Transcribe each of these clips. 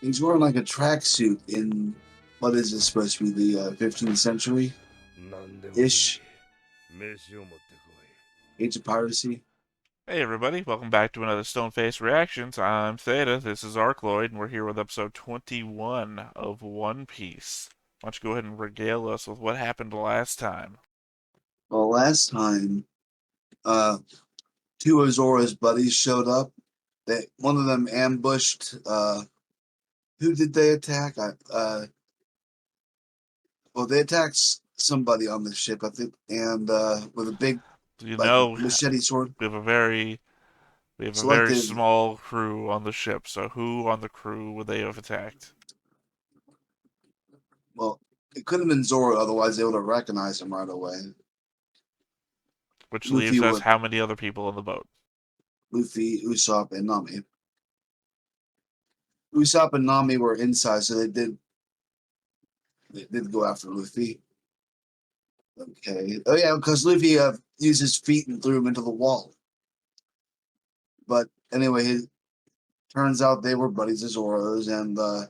He's wearing like a tracksuit in what is this supposed to be the 15th century 何でもいい。ish飯を持ってこ age of piracy. Hey everybody, welcome back to another Stoneface Reactions. I'm Theta, this is Arcloid, and we're here with episode 21 of One Piece. Why don't you go ahead and regale us with what happened last time? Well, last time, uh, two of Zoro's buddies showed up. That one of them ambushed. Who did they attack? Well, they attacked somebody on the ship, I think, and with a big You like know, machete sword. we have a very Selective. small crew on the ship, so who on the crew would they have attacked? Well, it could have been Zoro, otherwise they would have recognized him right away. Which Luffy leaves us would how many other people on the boat? Luffy, Usopp, and Nami. Usopp and Nami were inside, so they did go after Luffy. Okay. Oh yeah, because Luffy used his feet and threw him into the wall. But anyway, it turns out they were buddies of Zoro's, and the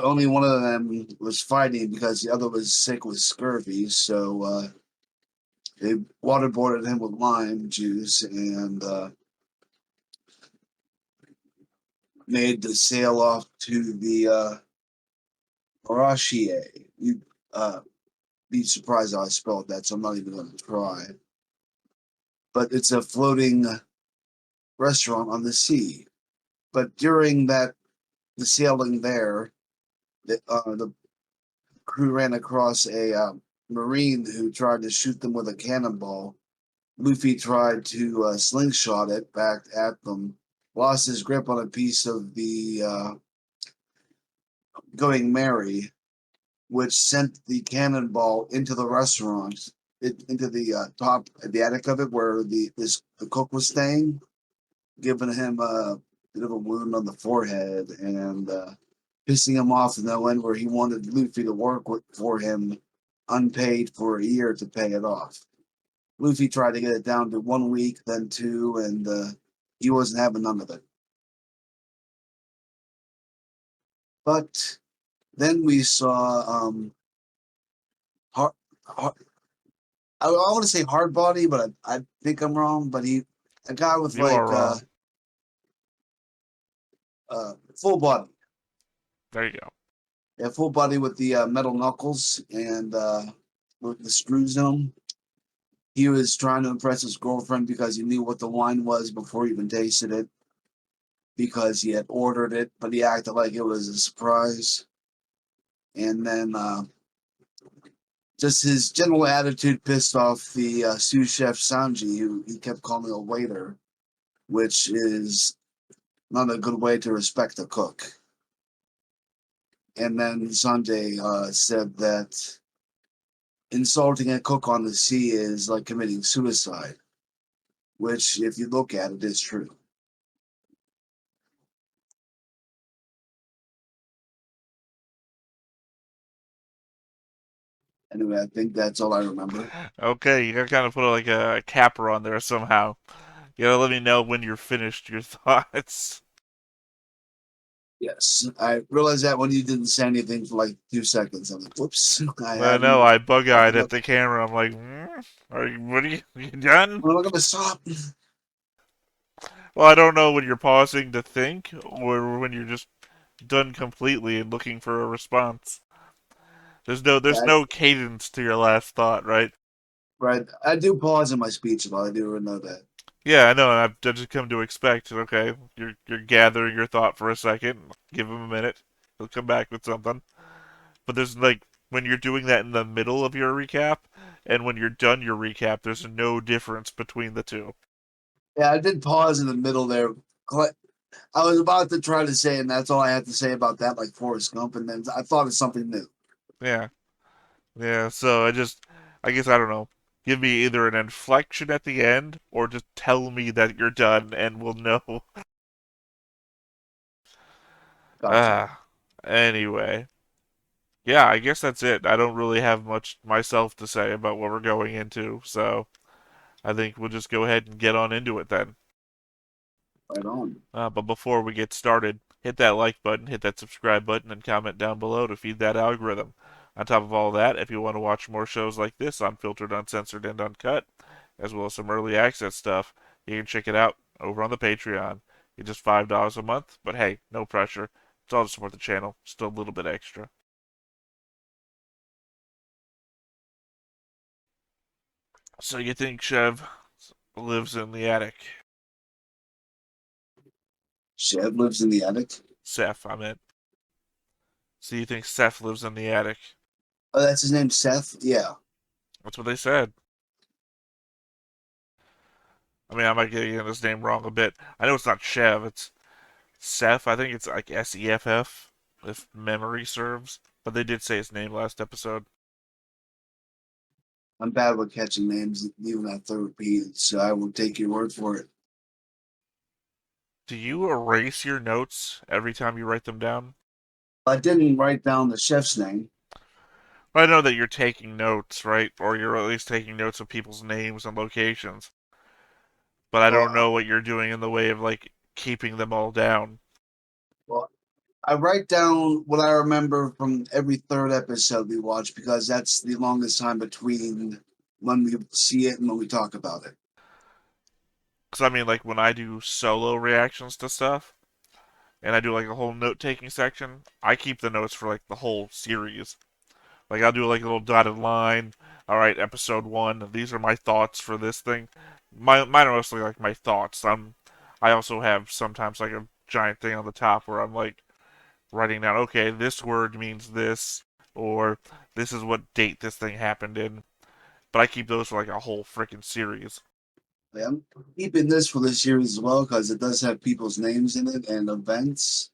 only one of them was fighting because the other was sick with scurvy. So they waterboarded him with lime juice and made the sail off to the Arashie. You'd be surprised how I spelled that, so I'm not even going to try. But it's a floating restaurant on the sea. But during the sailing there, the crew ran across a marine who tried to shoot them with a cannonball. Luffy tried to slingshot it back at them, lost his grip on a piece of the Going Merry, which sent the cannonball into the restaurant, into the top, the attic of it, where the cook was staying, giving him a bit of a wound on the forehead and pissing him off to no end, where he wanted Luffy to work for him unpaid for a year to pay it off. Luffy tried to get it down to 1 week, then two, and he wasn't having none of it. But then we saw hard, hard, I want to say hard body, but I think I'm wrong. But a guy with You are wrong. full body, There you go. yeah, full body with the metal knuckles and with the screws in them. He was trying to impress his girlfriend because he knew what the wine was before he even tasted it, because he had ordered it, but he acted like it was a surprise. And then just his general attitude pissed off the sous chef Sanji, who he kept calling a waiter, which is not a good way to respect a cook. And then Sanjay said that insulting a cook on the sea is like committing suicide, which, if you look at it, is true. Anyway, I think that's all I remember. Okay, you gotta kind of put like a capper on there somehow. You gotta let me know when you're finished your thoughts. Yes, I realized that when you didn't say anything for like 2 seconds. I'm like, whoops, I I know, hadn't I bug-eyed gotten at up. the camera. I'm like, what are you done? I'm not going to stop. Well, I don't know when you're pausing to think or when you're just done completely and looking for a response. There's Yeah, no cadence to your last thought, right? right. I do pause in my speech a lot. I do know that. Yeah, I know. I've just come to expect. Okay, you're gathering your thought for a second. Give him a minute. He'll come back with something. But there's like when you're doing that in the middle of your recap and when you're done your recap, there's no difference between the two. Yeah, I did pause in the middle there. I was about to try to say, and that's all I had to say about that, like Forrest Gump, and then I thought of something new. Yeah, yeah. So I guess I don't know. Give me either an inflection at the end or just tell me that you're done and we'll know. Gotcha. Ah. Anyway. Yeah, I guess that's it. I don't really have much myself to say about what we're going into, so I think we'll just go ahead and get on into it then. Right on. But before we get started, hit that like button, hit that subscribe button, and comment down below to feed that algorithm. On top of all that, if you want to watch more shows like this, unfiltered, uncensored, and uncut, as well as some early access stuff, you can check it out over on the Patreon. It's just $5 a month, but hey, no pressure. It's all to support the channel, still a little bit extra. So you think Chev lives in the attic? Chev lives in the attic. Seth, I meant. So you think Seth lives in the attic? Oh, that's his name, Seth? Yeah. That's what they said. I mean, I might get his name wrong a bit. I know it's not Chev, it's Seth. I think it's like Seff, if memory serves. But they did say his name last episode. I'm bad with catching names, even after repeated, so I will take your word for it. Do you erase your notes every time you write them down? I didn't write down the chef's name. I know that you're taking notes, right? Or you're at least taking notes of people's names and locations. But I don't Well, know what you're doing in the way of, like, keeping them all down. well, I write down what I remember from every third episode we watch because that's the longest time between when we see it and when we talk about it. Because, I mean, like, when I do solo reactions to stuff, and I do, like, a whole note-taking section, I keep the notes for, like, the whole series. Like, I'll do, like, a little dotted line. All right, episode 1, these are my thoughts for this thing. Mine are mostly, like, my thoughts. I also have sometimes, like, a giant thing on the top where I'm, like, writing down, okay, this word means this, or this is what date this thing happened in. But I keep those for like a whole freaking series. I'm keeping this for this series as well because it does have people's names in it and events.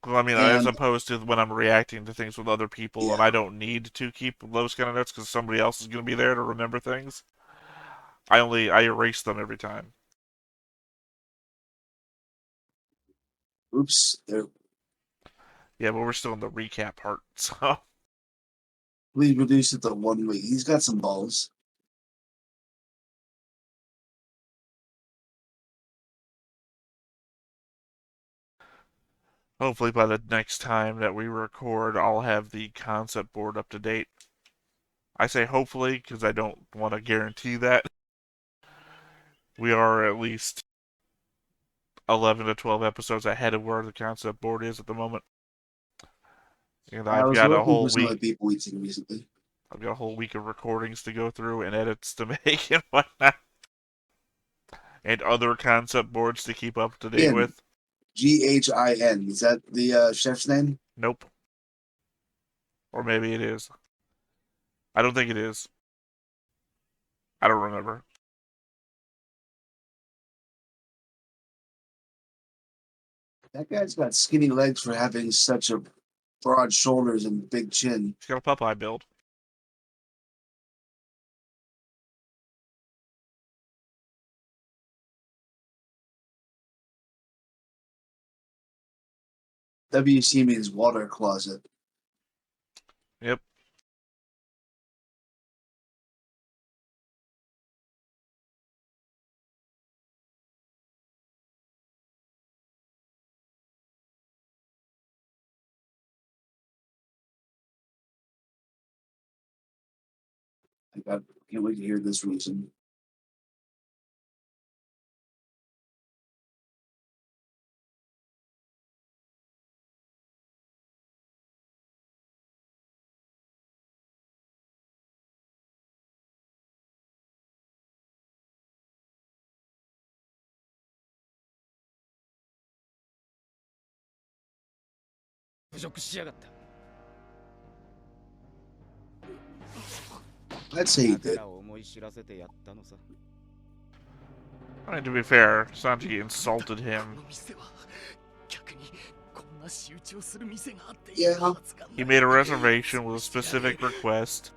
Well, I mean, as And opposed to when I'm reacting to things with other people and yeah, I don't need to keep those kind of notes because somebody else is going to be there to remember things. I erase them every time. oops, there. Yeah, but we're still in the recap part, so Please reduce it to 1 week. He's got some balls. hopefully by the next time that we record, I'll have the concept board up to date. I say hopefully because I don't want to guarantee that. We are at least 11 to 12 episodes ahead of where the concept board is at the moment. And I I've was got a working whole for some of the week. people we've seen recently. I've got a whole week of recordings to go through and edits to make and whatnot, and other concept boards to keep up to date Ghin, with. Ghin. Is that the chef's name? Nope, or maybe it is. I don't think it is. I don't remember. That guy's got skinny legs for having such a broad shoulders and big chin. He's got a Popeye build. WC means water closet. Yep. Can't wait to hear this reason. I'd say he did. I mean, to be fair, Sanji insulted him. Yeah. He made a reservation with a specific request.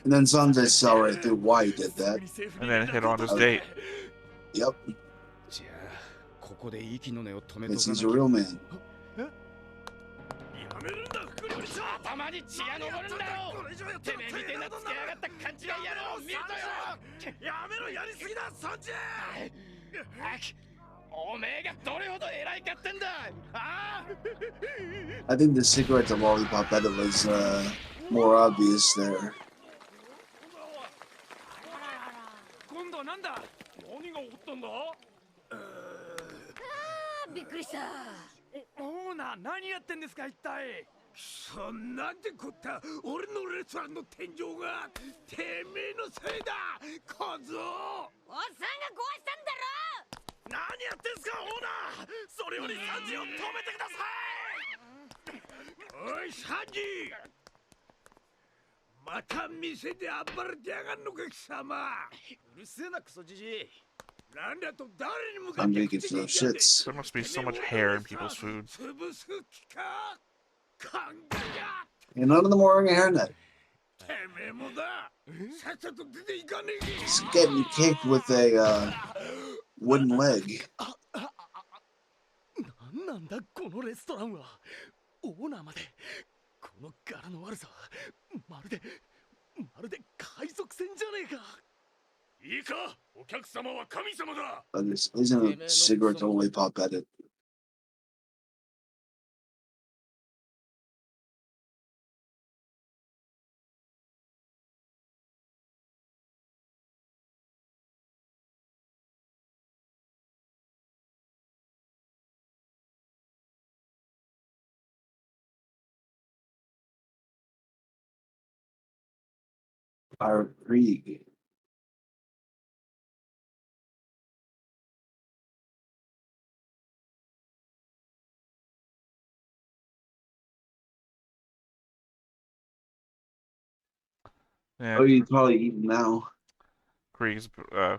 And then Sanjay saw right through why he did that. And then hit on his date. Yep. Means he's a real man. I think the cigarette to lollipop that it was more obvious there. 今度はなんだ。何が起こったんだ。びっくりした。オーナー、何やってんですか、一体。そんなんてこった、俺のレストランの天井がてめえのせいだ、小僧。おっさんが壊したんだろ。何やってんすか、オーナー。それよりサンジを止めてください。おい、サンジ。また店で暴れてやがんのか、貴様。うるせえな、クソじじい。なんだと誰に向かって Sanji gets no shits. There must be so much hair in people's food. 潰す気か。考えや。 And none of them wearing a hairnet. てめえもだ。さっさと出ていかねえ。 Just getting kicked with a wooden leg. なんなんだこのレストランは。オーナーまで。この柄の悪さ。まるで海賊船じゃねえか。いいか、お客様は神様だ。 But this isn't a cigarette to lollipop edit. Pirate Krieg. Yeah, Oh, you'd probably eat him now. Krieg's, I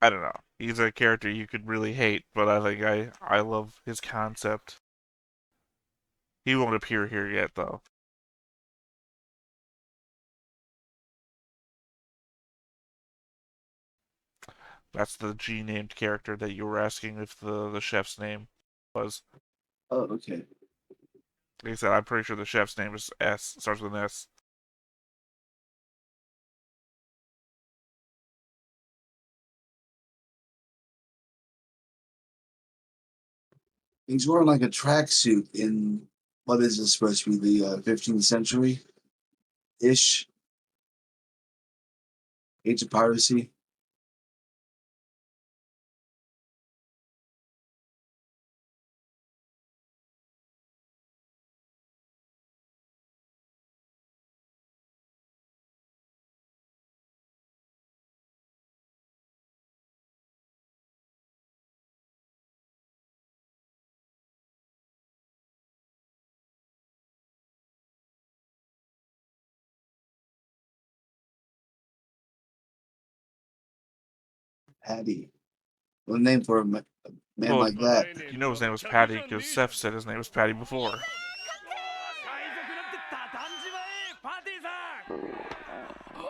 don't know. He's a character you could really hate, but I think I love his concept. He won't appear here yet, though. That's the G-named character that you were asking if the chef's name was. Oh, okay. Like I said, I'm pretty sure the chef's name is S, starts with an S. He's wearing like a tracksuit in what is this supposed to be, the 15th century ish? Age of piracy. Patty. What a name for a man Well, like that. you know his name was Patty because Seth said his name was Patty before. 海賊なんて畳んじまえ、パティさん。お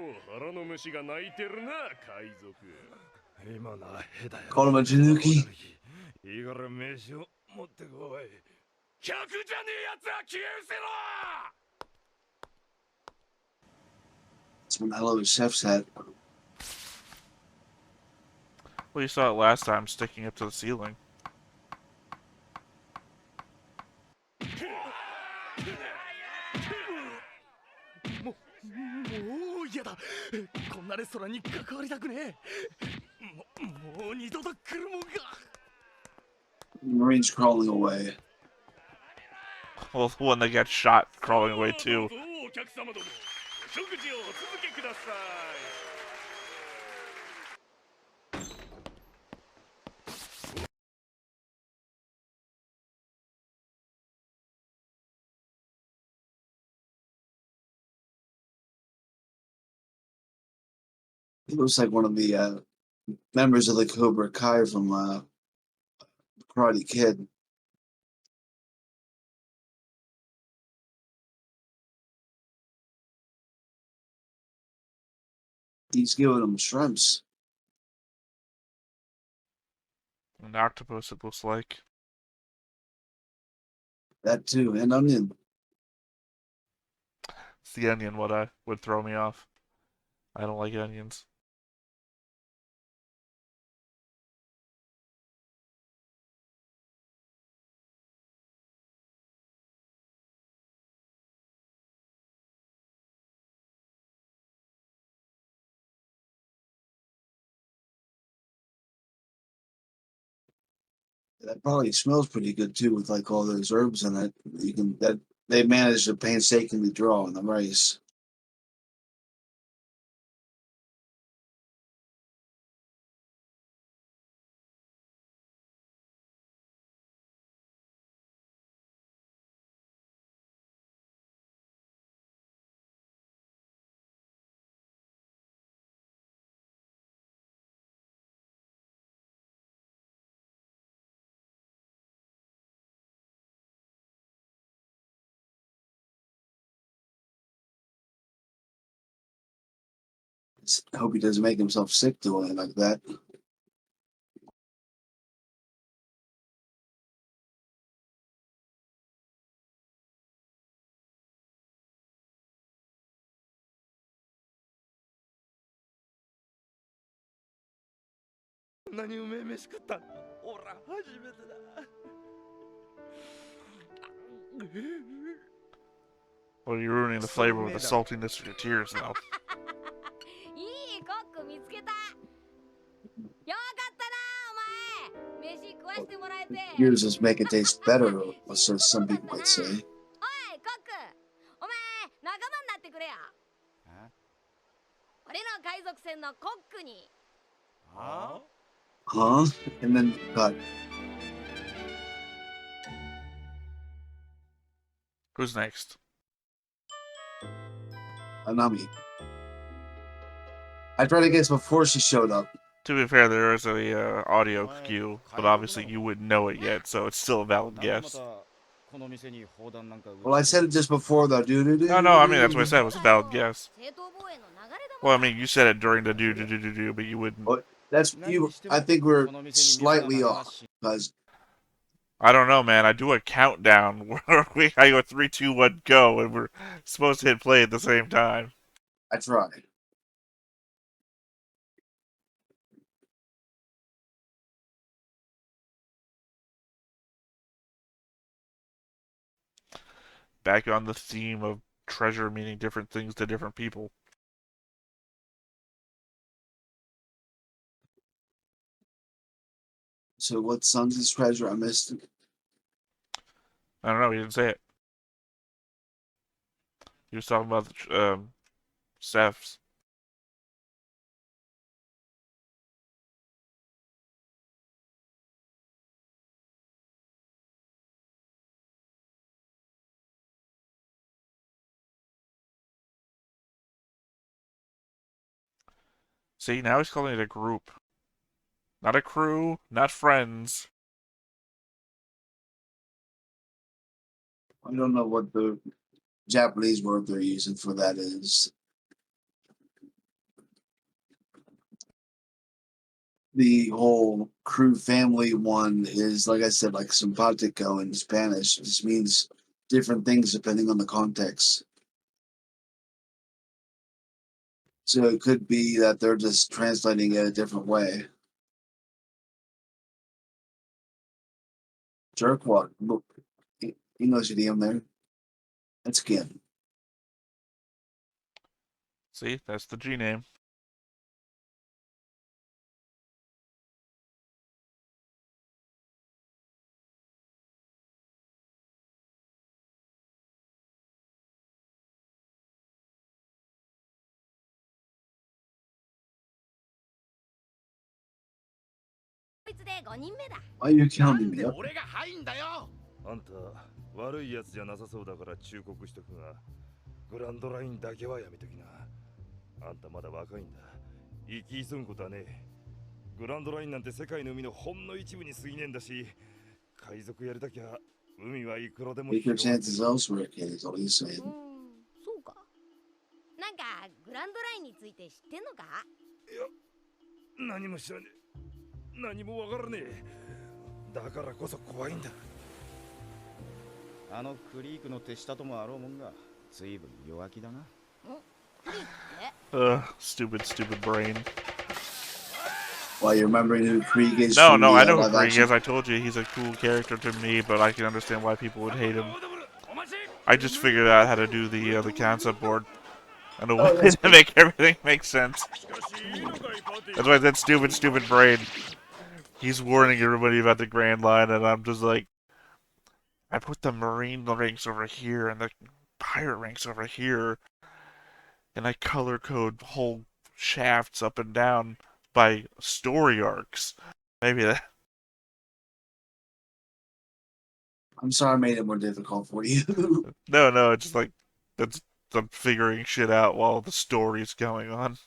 お、腹の虫が鳴いてるな、海賊。今のは下手や。 Call him a Januki. いいから飯を持ってこい。客じゃねえやつは消え失せろ。 That's one hell of a chef's hat. Well, you saw it last time, sticking up to the ceiling. もう嫌だ。こんなレストランに関わりたくねえ。もう二度と来るもんか。 Marine's crawling away. Well, the one that got shot crawling away too. お客様ども、お食事をお続けください。 He looks like one of the members of the Cobra Kai from Karate Kid. He's giving him shrimps. An octopus, it looks like. That too, and onion. It's the onion what would throw me off. I don't like onions. That probably smells pretty good too, with like all those herbs in it. You can that they managed to painstakingly draw on the rice. I hope he doesn't make himself sick doing it like that. 何うめえ飯食ったの？ほら初めてだ。 Well, you're ruining the flavor with the saltiness of your tears now. いいコック見つけた。よかったなお前。飯食わしてもらえて。 Yours just make it taste better, or so some people might say. おいコック、お前仲間になってくれや。俺の海賊船のコックに。はあ？ Huh? And then cut. Who's next? Anami. I tried to guess before she showed up. To be fair, there is a audio cue, but obviously you wouldn't know it yet, so it's still a valid guess. Well, I said it just before though, dude. No, I mean, that's what I said, it was a valid guess. Well, I mean, you said it during the do, but you wouldn't. Well, that's you. I think we're slightly off because I don't know, man. I do a countdown where I go 3, 2, 1, go, and we're supposed to hit play at the same time. I tried. Back on the theme of treasure meaning different things to different people. So what's Sanji's treasure? I missed it. I don't know, he didn't say it. He was talking about the Steph's. See, now he's calling it a group. Not a crew, not friends. I don't know what the Japanese word they're using for that is. The whole crew family one is, like I said, like simpatico in Spanish. It just means different things depending on the context. So it could be that they're just translating it a different way. Jerkwad, look, English idiom there. That's Kim. See, that's the G name. Why are you な counting ん me で up? 俺が入んだよ。あんた悪いやつじゃなさそうだから忠告しとくが、グランドラインだけはやめときな。あんたまだ若いんだ。生き急ぐことはねえ。グランドラインなんて世界の海のほんの一部に過ぎねえんだし、海賊やりたきゃ海はいくらでも Take your 広がって chances elsewhere, kid, is all he's saying. そうか。なんかグランドラインについて知ってんのか？いや、何も知らねえ。何もわからねえ。だからこそ怖いんだ。あのクリークの手下ともあろうもんが、随分弱気だな。クリークって？ Stupid brain. While you're remembering who Krieg is. No, from no, the, I know who live Krieg action. is. I told you he's a cool character to me, but I can understand why people would hate him. I just figured out how to do the concept board in a way to make everything make sense. That's why I said stupid brain. He's warning everybody about the Grand Line, and I'm just like, I put the Marine ranks over here and the Pirate ranks over here, and I color code whole shafts up and down by story arcs. Maybe that. I'm sorry I made it more difficult for you. No, it's just like that's I'm figuring shit out while the story's going on.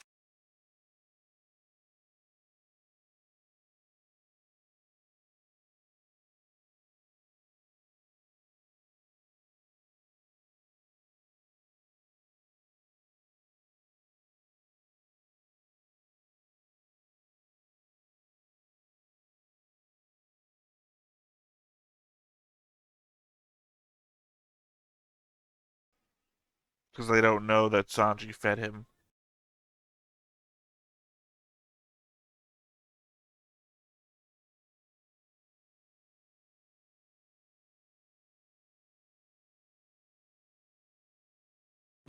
Because they don't know that Sanji fed him.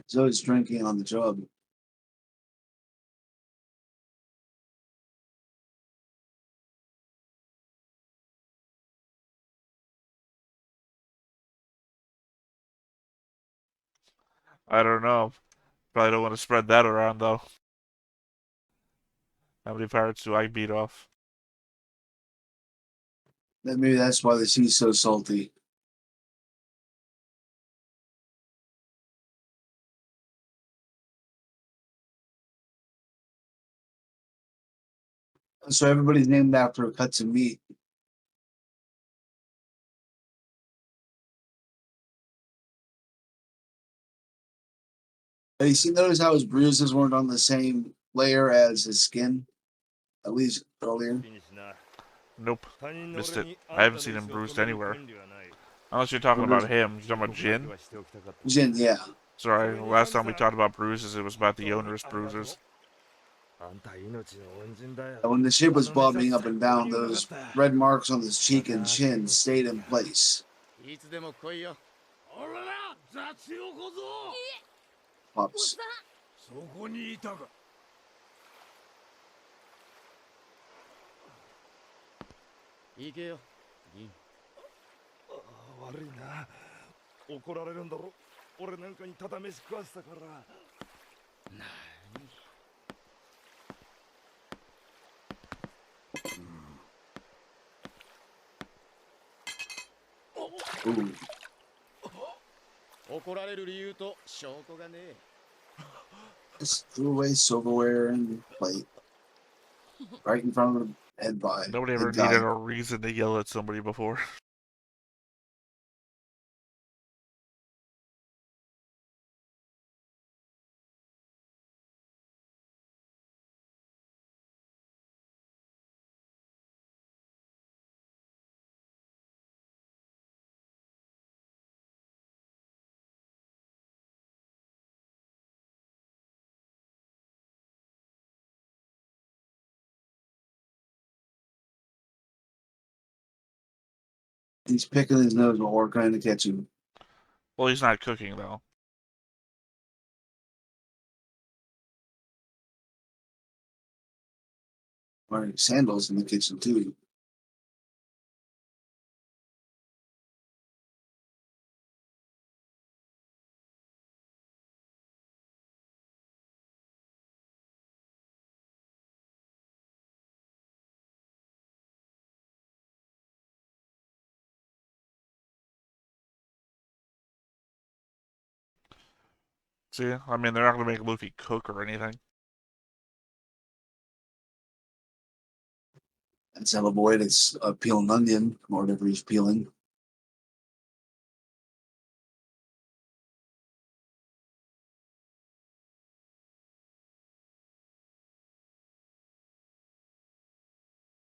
Zoe's drinking on the job. I don't know. Probably don't want to spread that around though. How many pirates do I beat off? Then maybe that's why the sea's so salty. So everybody's named after cuts of meat. Hey, notice how his bruises weren't on the same layer as his skin, at least earlier. Nope. Missed it. I haven't seen him bruised anywhere. Unless you're talking about him. You're talking about Jin? Jin, yeah. Sorry, last time we talked about bruises, it was about the owner's bruises. When the ship was bobbing up and down, those red marks on his cheek and chin stayed in place. いつでも来いよ。おらら雑用小僧 Pops. そこにいたか行けよ、銀。悪いな。怒られるんだろ。俺なんかにただ飯食わせたから。Ooh. 怒られる理由と証拠がねえ。 Just threw away silverware and plate right in front of the head by. Nobody ever head guy. needed a reason to yell at somebody before. He's picking his nose while we're trying to catch him. Well, he's not cooking though. Wearing sandals in the kitchen too. See, I mean, they're not gonna make Luffy cook or anything. That's how a boy that's peeling onion or whatever he's peeling.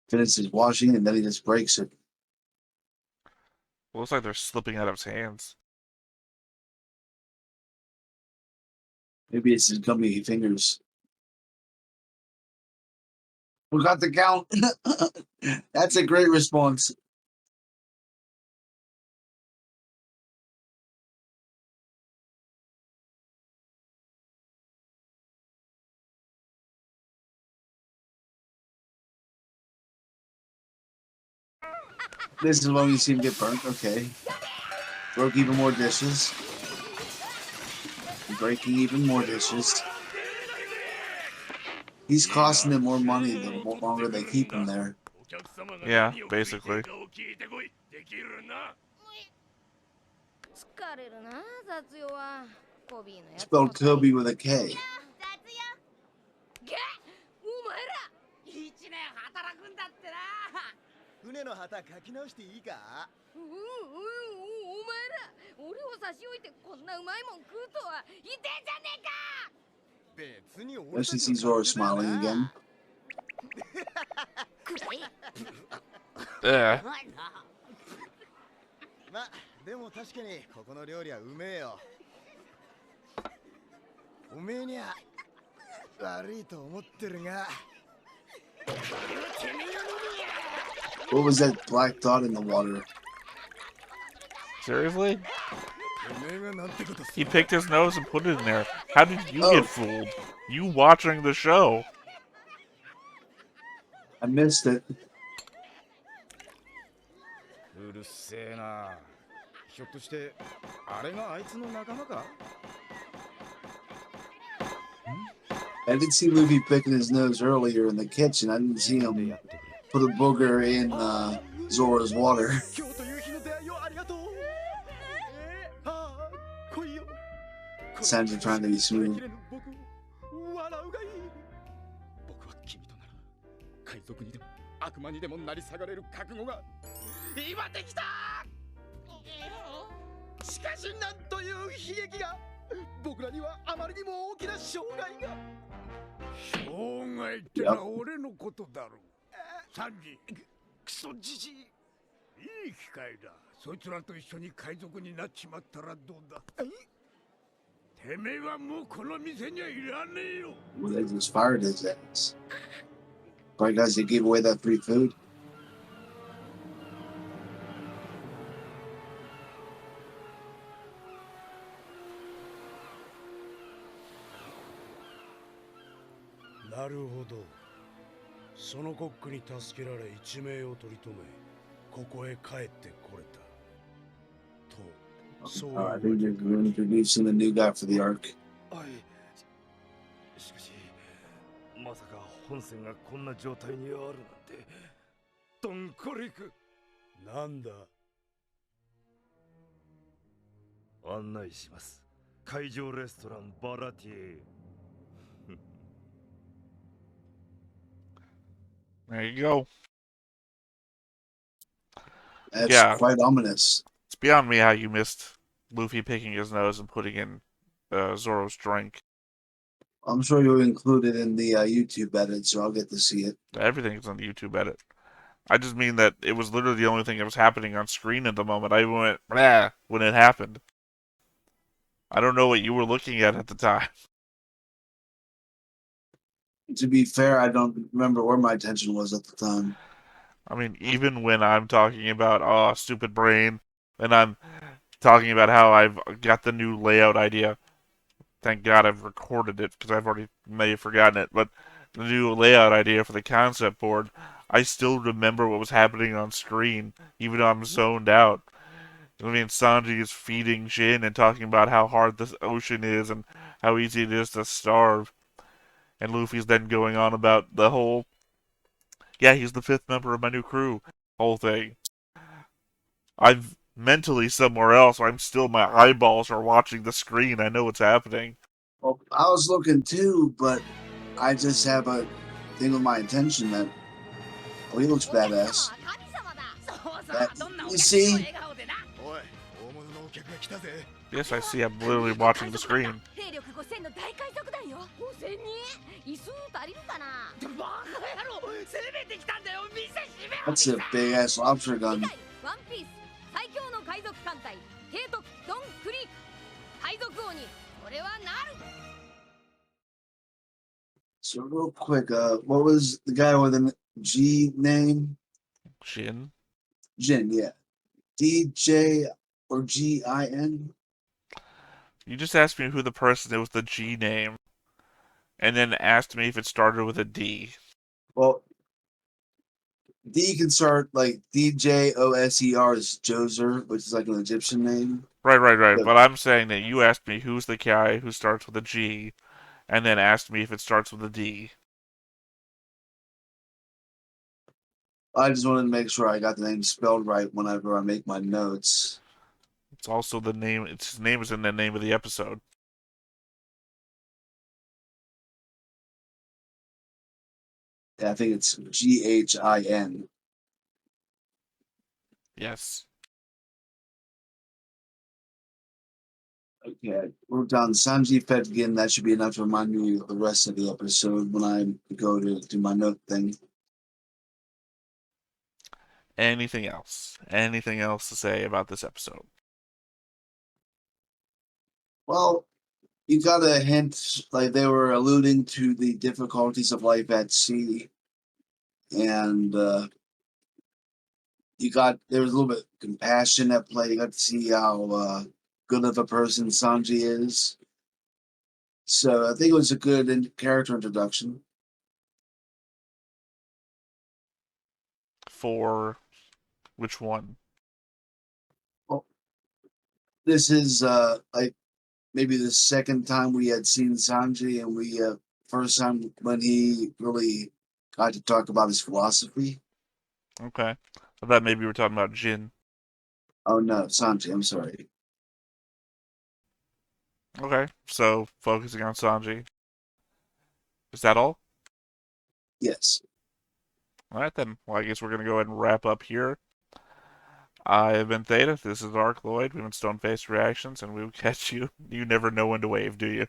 Finishes washing and then he just breaks it. Looks like they're slipping out of his hands. Maybe it's his gummy fingers. We got the count. That's a great response. This is when we see him get burnt. Okay. Broke even more dishes. Breaking even more dishes. He's costing them more money the longer they keep him there. Yeah, basically. 疲れるな雑用はコビーのやつ Spelled Kobe with a K. 雑用ゲお前ら1年働くんだってな船の旗書き直していいかお前ら俺を差し置いてこんなうまいもん食うとは言ってんじゃねえか Especially see Zoro smiling again. くらい Eh. ま、でも確かにここの料理はうめえよ。おめえにゃ悪いと思ってるが。What was that black dot in the water? Seriously? He picked his nose and put it in there. How did you get fooled? You watching the show. I missed it. うるせえな。ひょっとしてあれがあいつの仲間か I did see Luffy picking his nose earlier in the kitchen. I didn't see him put a booger in Zoro's water. 今日という日の出会いをありがとう。来いよ。 Sanji trying to be smooth. 僕笑うがいい。僕は君となら海賊にでも悪魔にでもなり下がれる覚悟が今できた。しかしなんという悲劇が僕らにはあまりにも大きな障害が。障害ってのは俺のことだろう。サンジ、クソじじい。いい機会だ。そいつらと一緒に海賊になっちまったらどうだ。てめえはもうこの店にはいらねえよ。 Well, they just fired his ass. Probably guys they gave away that free food. なるほど。そのコックに助けられ一命を取り留め、ここへ帰ってこれた。と、そういうわ I け think か。 they're introducing a new guy for the arc. はい。しかし、まさか本船がこんな状態にあるなんて。ドンコリク。なんだ。案内します。海上レストランバラティエ。 There you go. That's Yeah. quite ominous. It's beyond me how you missed Luffy picking his nose and putting in Zoro's drink. I'm sure you'll include it in the YouTube edit, so I'll get to see it. Everything's on the YouTube edit. I just mean that it was literally the only thing that was happening on screen at the moment. I went, blah, when it happened. I don't know what you were looking at the time. To be fair, I don't remember where my attention was at the time. I mean, even when I'm talking about, oh, stupid brain, and I'm talking about how I've got the new layout idea. Thank God I've recorded it, because I've already may have forgotten it, but the new layout idea for the concept board, I still remember what was happening on screen, even though I'm zoned out. I mean, Sanji is feeding Jin and talking about how hard this ocean is and how easy it is to starve. And Luffy's then going on about the whole, yeah, he's the fifth member of my new crew, whole thing. I'm mentally somewhere else. I'm still, my eyeballs are watching the screen. I know what's happening. Well, I was looking too, but I just have a thing with my attention that, oh, he looks badass. That, you see? Yes, I see. I'm literally watching the screen. That's a big ass lobster gun. So real quick, what was the guy with a G name? Jin? Jin, yeah. DJ or Gin? You just asked me who the person is with the G name, and then asked me if it started with a D. Well, D can start like DJOSER is Joser, which is like an Egyptian name. Right. So But I'm saying that you asked me who's the guy who starts with a G, and then asked me if it starts with a D. I just wanted to make sure I got the name spelled right whenever I make my notes. It's also the name. His name is in the name of the episode. Yeah, I think it's GHIN. Yes. Okay, we're done. Sanji fed again. That should be enough to remind me of the rest of the episode when I go to do my note thing. Anything else? Anything else to say about this episode? Well, you got a hint, like they were alluding to the difficulties of life at sea, and there was a little bit of compassion at play. You got to see how good of a person Sanji is. So I think it was a good character introduction. For which one? Well, this is like maybe the second time we had seen Sanji, and we first time when he really got to talk about his philosophy. Okay. I thought maybe we were talking about Jin. Oh no, Sanji, I'm sorry. Okay. So focusing on Sanji. Is that all? Yes. All right then. Well, I guess we're gonna go ahead and wrap up here. I have been Theta. This is Ark Lloyd. We've been Stone-Faced Reactions, and we will catch you. You never know when to wave, do you?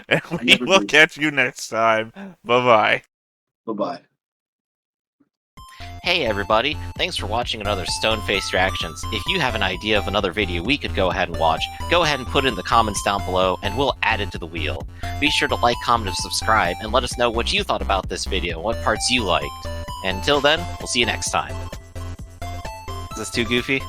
And I we never will do. catch you next time. Bye-bye. Bye-bye. Hey everybody, thanks for watching another Stone-Faced Reactions. If you have an idea of another video we could go ahead and watch, go ahead and put it in the comments down below and we'll add it to the wheel. Be sure to like, comment, and subscribe and let us know what you thought about this video, what parts you liked. And until then, we'll see you next time. Is this too goofy?